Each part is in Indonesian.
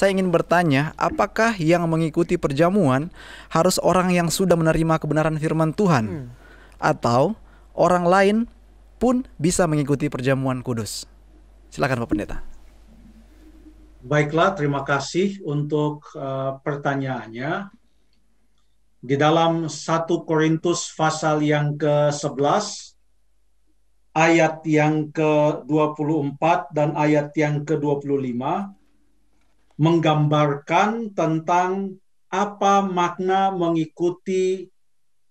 saya ingin bertanya, apakah yang mengikuti perjamuan harus orang yang sudah menerima kebenaran firman Tuhan? Atau orang lain pun bisa mengikuti perjamuan kudus? Silakan Pak Pendeta. Baiklah, terima kasih untuk pertanyaannya. Di dalam 1 Korintus pasal yang ke-11, ayat yang ke-24 dan ayat yang ke-25, menggambarkan tentang apa makna mengikuti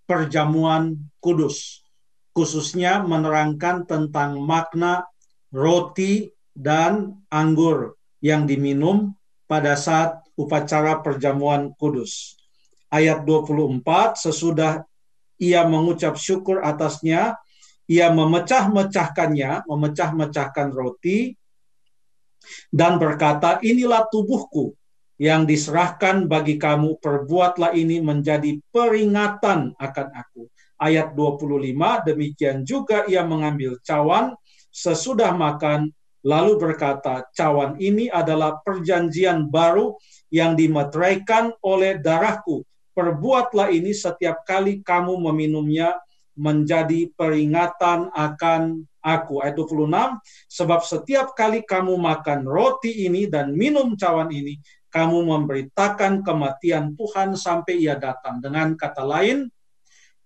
perjamuan kudus. Khususnya menerangkan tentang makna roti dan anggur yang diminum pada saat upacara perjamuan kudus. Ayat 24, sesudah ia mengucap syukur atasnya, ia memecah-mecahkan roti dan berkata, inilah tubuhku yang diserahkan bagi kamu, perbuatlah ini menjadi peringatan akan aku. Ayat 25, demikian juga ia mengambil cawan sesudah makan, lalu berkata, cawan ini adalah perjanjian baru yang dimeteraikan oleh darahku. Perbuatlah ini setiap kali kamu meminumnya menjadi peringatan akan aku. Ayat 26, sebab setiap kali kamu makan roti ini dan minum cawan ini, kamu memberitakan kematian Tuhan sampai ia datang. Dengan kata lain,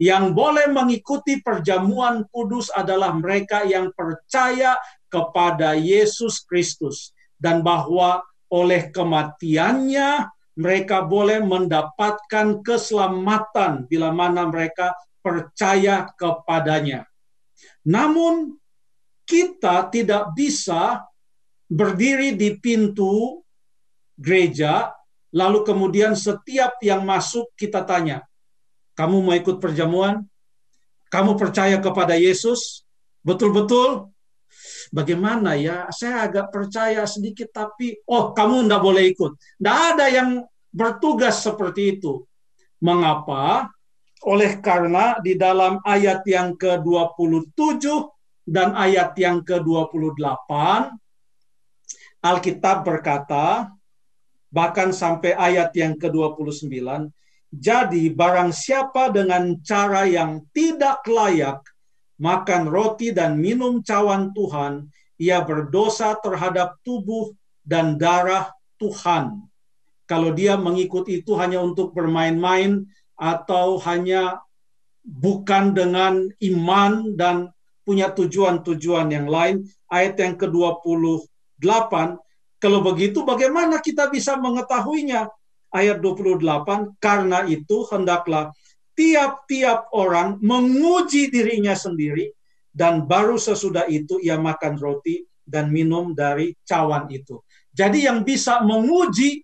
yang boleh mengikuti perjamuan kudus adalah mereka yang percaya kepada Yesus Kristus, dan bahwa oleh kematiannya mereka boleh mendapatkan keselamatan bila mana mereka percaya kepadanya. Namun kita tidak bisa berdiri di pintu gereja lalu kemudian setiap yang masuk kita tanya, kamu mau ikut perjamuan? Kamu percaya kepada Yesus? Betul-betul? Bagaimana ya? Saya agak percaya sedikit tapi kamu tidak boleh ikut. Tidak ada yang bertugas seperti itu. Mengapa? Oleh karena di dalam ayat yang ke-27 dan ayat yang ke-28 Alkitab berkata, bahkan sampai ayat yang ke-29, jadi barang siapa dengan cara yang tidak layak makan roti dan minum cawan Tuhan, ia berdosa terhadap tubuh dan darah Tuhan. Kalau dia mengikut itu hanya untuk bermain-main atau hanya bukan dengan iman dan punya tujuan-tujuan yang lain. Ayat yang ke-28, kalau begitu bagaimana kita bisa mengetahuinya? Ayat 28, karena itu hendaklah tiap-tiap orang menguji dirinya sendiri, dan baru sesudah itu ia makan roti dan minum dari cawan itu. Jadi yang bisa menguji,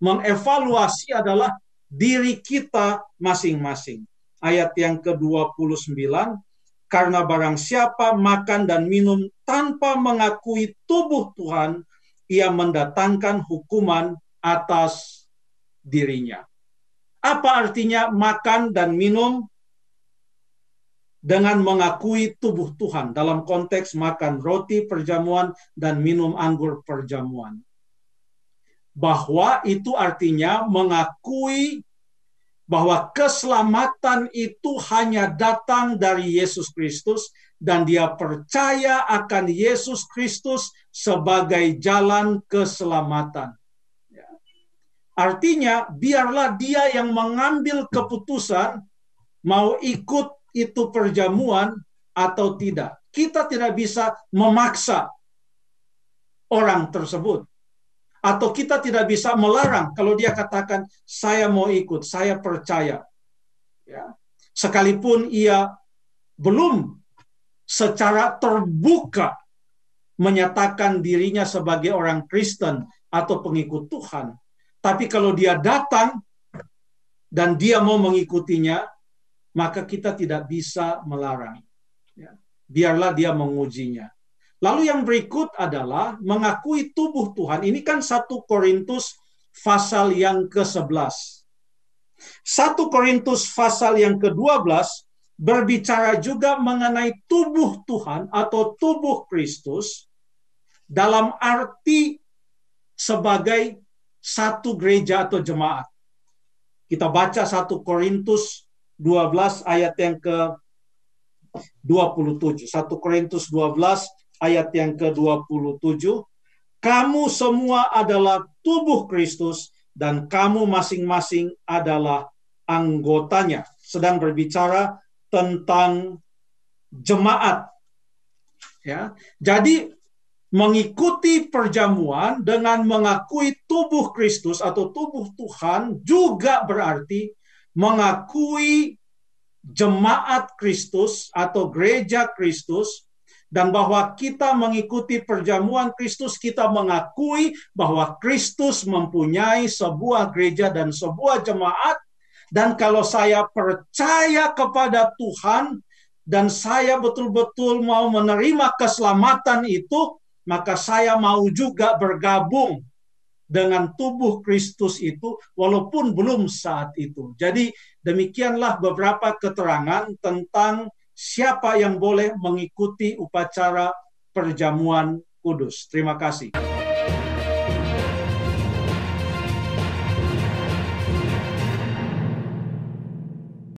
mengevaluasi adalah diri kita masing-masing. Ayat yang ke-29, karena barang siapa makan dan minum tanpa mengakui tubuh Tuhan, ia mendatangkan hukuman atas dirinya. Apa artinya makan dan minum dengan mengakui tubuh Tuhan dalam konteks makan roti perjamuan dan minum anggur perjamuan? Bahwa itu artinya mengakui bahwa keselamatan itu hanya datang dari Yesus Kristus dan dia percaya akan Yesus Kristus sebagai jalan keselamatan. Artinya biarlah dia yang mengambil keputusan mau ikut itu perjamuan atau tidak. Kita tidak bisa memaksa orang tersebut. Atau kita tidak bisa melarang kalau dia katakan, saya mau ikut, saya percaya. Ya. Sekalipun ia belum secara terbuka menyatakan dirinya sebagai orang Kristen atau pengikut Tuhan. Tapi kalau dia datang dan dia mau mengikutinya, maka kita tidak bisa melarang. Ya. Biarlah dia mengujinya. Lalu yang berikut adalah mengakui tubuh Tuhan. Ini kan 1 Korintus pasal yang ke-11. 1 Korintus pasal yang ke-12 berbicara juga mengenai tubuh Tuhan atau tubuh Kristus dalam arti sebagai satu gereja atau jemaat. Kita baca 1 Korintus 12 ayat yang ke-27. 1 Korintus 12 ayat yang ke-27. Kamu semua adalah tubuh Kristus dan kamu masing-masing adalah anggotanya. Sedang berbicara tentang jemaat. Ya. Jadi mengikuti perjamuan dengan mengakui tubuh Kristus atau tubuh Tuhan juga berarti mengakui jemaat Kristus atau gereja Kristus, dan bahwa kita mengikuti perjamuan Kristus, kita mengakui bahwa Kristus mempunyai sebuah gereja dan sebuah jemaat. Dan kalau saya percaya kepada Tuhan dan saya betul-betul mau menerima keselamatan itu, maka saya mau juga bergabung dengan tubuh Kristus itu walaupun belum saat itu. Jadi demikianlah beberapa keterangan tentang siapa yang boleh mengikuti upacara perjamuan kudus. Terima kasih.